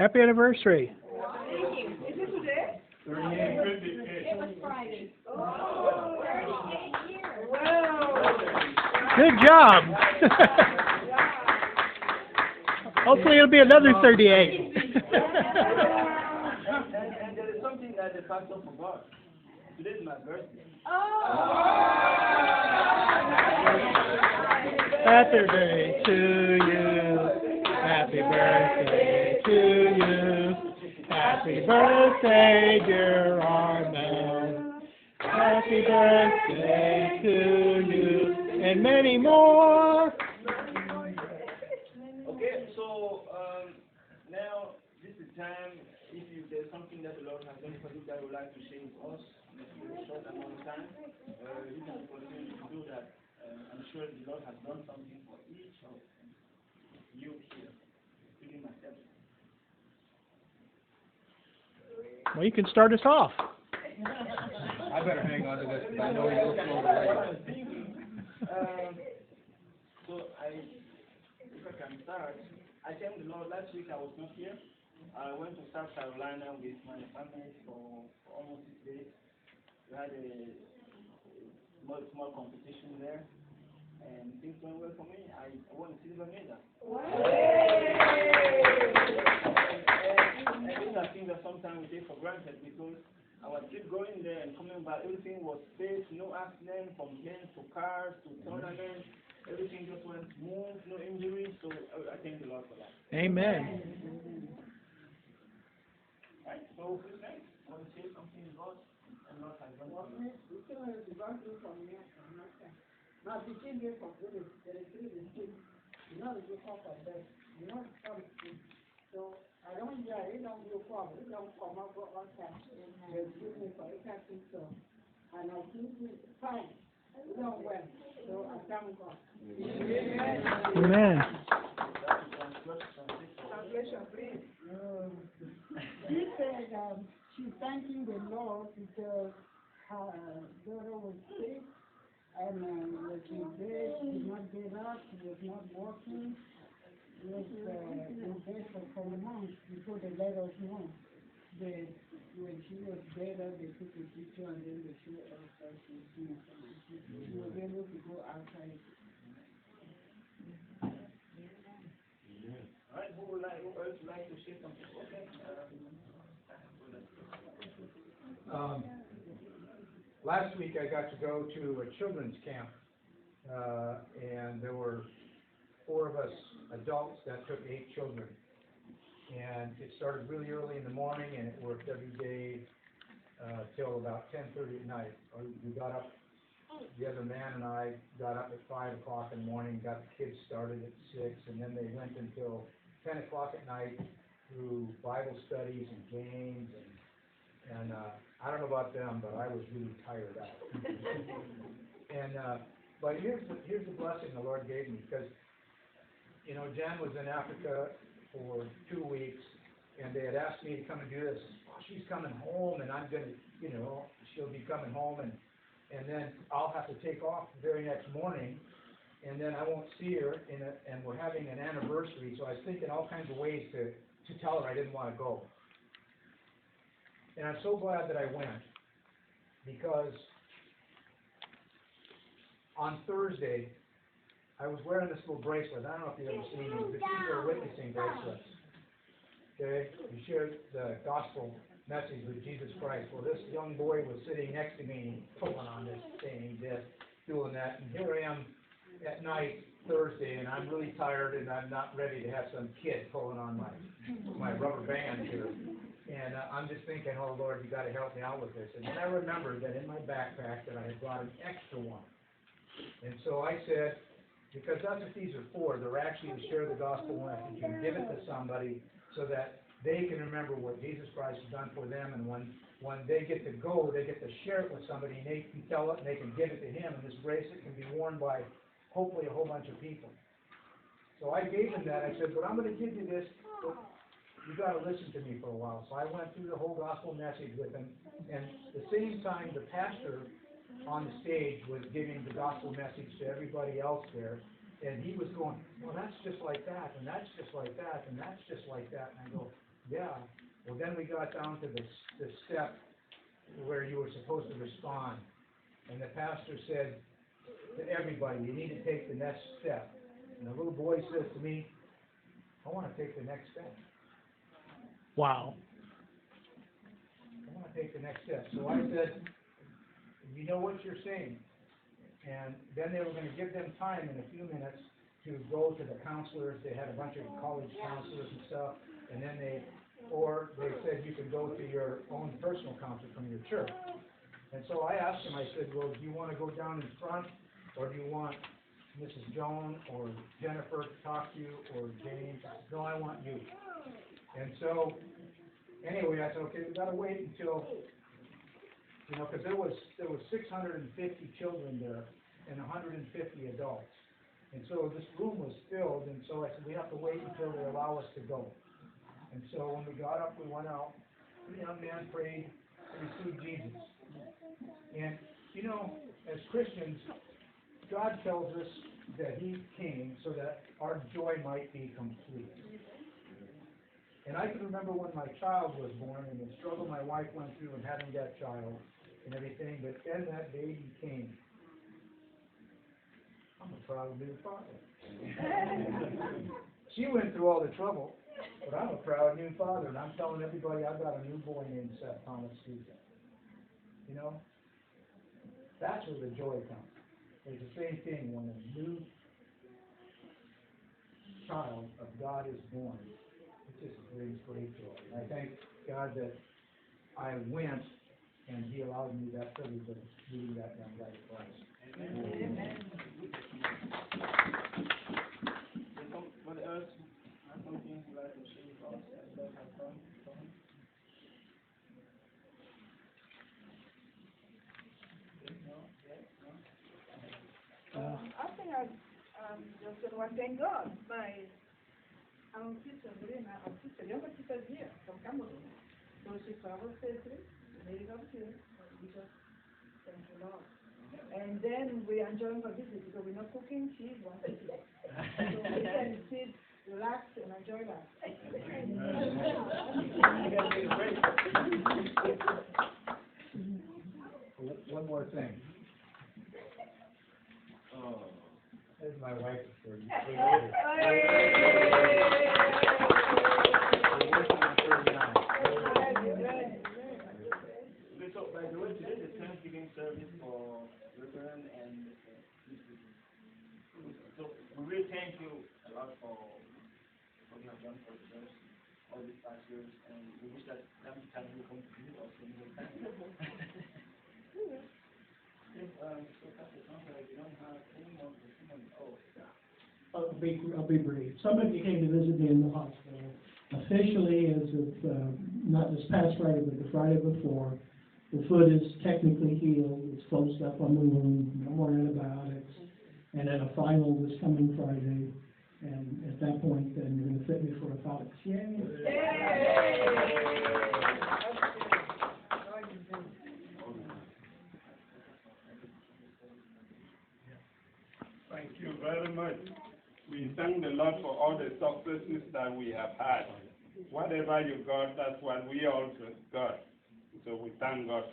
Happy anniversary. Thank you. Is this today? 38. It was Friday. Oh, 38 years. Wow. Good job. Hopefully it'll be another 38. And there is something that the pastor forgot. Today is my birthday. Happy birthday to you. Happy birthday to you. Happy birthday, dear Armand. Happy birthday to you. And many more. Okay, so now this is time. If there's something that the Lord has done for you that would like to share with us in a short amount of time, you can continue to do that. I'm sure the Lord has done something for each of you here, including myself. Well, you can start us off. I better hang on to this because I know you'll throw it away. So if I can start, I thank the Lord. Last week I was not here. I went to South Carolina with my family for almost 6 days. We had a small competition there, and things went well for me. I won a silver medal. And these are things that sometimes we take for granted because our trip going there and coming back, everything was safe, no accident, from planes to cars to tournaments. Everything just went smooth, no injuries. So I thank the Lord for that. Amen. Right? So who's next? Want to say something about and not has done for me? So I don't hear it, don't go forward, it don't come up for all time. They give me for it, I think so. And I think it's fine. It don't well. So I thank God. Amen. Translation, please. She said she's thanking the Lord because her daughter was sick and was in bed, she did not get up, she was not walking. She was in bed for 4 months before they let us know. When she was better, they took a picture and then they showed us that she was doing fine. She was able to go outside. All right, who else would like to say something? Okay. Last week I got to go to a children's camp, and there were 4 of us adults that took 8 children. And it started really early in the morning, and it worked every day till about 10:30 at night. We got up, the other man and I got up at 5 o'clock in the morning, got the kids started at 6, and then they went until 10 o'clock at night through Bible studies and games. And I don't know about them, but I was really tired out. But here's the blessing the Lord gave me, because, you know, Jen was in Africa for 2 weeks, and they had asked me to come and do this. Oh, she's coming home, and I'm going to, you know, she'll be coming home, and then I'll have to take off the very next morning, and then I won't see her, and we're having an anniversary, so I was thinking all kinds of ways to tell her I didn't want to go. And I'm so glad that I went, because on Thursday, I was wearing this little bracelet. I don't know if you've ever seen these, but these are witnessing bracelets. Okay? You share the gospel message with Jesus Christ. Well, this young boy was sitting next to me, pulling on this thing, this, doing that. And here I am at night, Thursday, and I'm really tired, and I'm not ready to have some kid pulling on my rubber band here. And I'm just thinking, oh, Lord, you got to help me out with this. And then I remembered that in my backpack that I had brought an extra one. And so I said, because that's what these are for. They're actually to share the gospel message and give it to somebody so that they can remember what Jesus Christ has done for them. And when they get to go, they get to share it with somebody, and they can tell it, and they can give it to him. And this bracelet can be worn by hopefully a whole bunch of people. So I gave him that. I said, but I'm going to give you this. You got to listen to me for a while. So I went through the whole gospel message with him. And at the same time, the pastor on the stage was giving the gospel message to everybody else there, and he was going, well, that's just like that, and that's just like that, and that's just like that. And I go, Yeah. Well, then we got down to the step where you were supposed to respond. And the pastor said to everybody, you need to take the next step. And the little boy says to me, I want to take the next step. Wow. I want to take the next step. So I said, you know what you're saying. And then they were going to give them time in a few minutes to go to the counselors. They had a bunch of college counselors and stuff. And then they said you could go to your own personal counselor from your church. And so I asked them, I said, well, do you want to go down in front, or do you want Mrs. Joan or Jennifer to talk to you, or James? I said, no, I want you. And so, anyway, I said, okay, we got to wait until, because there was 650 children there and 150 adults. And so this room was filled, and so I said, we have to wait until they allow us to go. And so when we got up, we went out. The young man prayed to receive Jesus. And, as Christians, God tells us that He came so that our joy might be complete. And I can remember when my child was born and the struggle my wife went through in having that child and everything, but then that baby came. I'm a proud new father. She went through all the trouble, but I'm a proud new father, and I'm telling everybody I've got a new boy named Seth Thomas Stephen. That's where the joy comes. It's the same thing when a new child of God is born. It just brings great joy. And I thank God that I went and He allowed me that privilege of leading that young life of Christ. Amen. What else? Something you'd like to share with us that has done? I think I just want to thank God. My sister, younger sister is here from Cameroon. So she traveled safely, made it up here. We just thank the Lord. And then we are enjoying her visit because we're not cooking, she's wanting to. So we can sit, relax, and enjoy that. One more thing. There's my wife for you. So, by the way, today is the Thanksgiving service for Reverend and so we really thank you a lot for what you have done for the church all these past years, and we wish that every time you come to visit us, we will thank you. So Pastor Thompson, if you don't have any more testimony, I'll be brief. Somebody came to visit me in the hospital. Officially, as of not this past Friday, but the Friday before, the foot is technically healed. It's closed up on the wound. No more antibiotics. And then a final this coming Friday. And at that point, then you're going to fit me for a Fox. Yay! Thank you very much. We thank the Lord for all the successes that we have had. Whatever you got, that's what we also got. So we thank God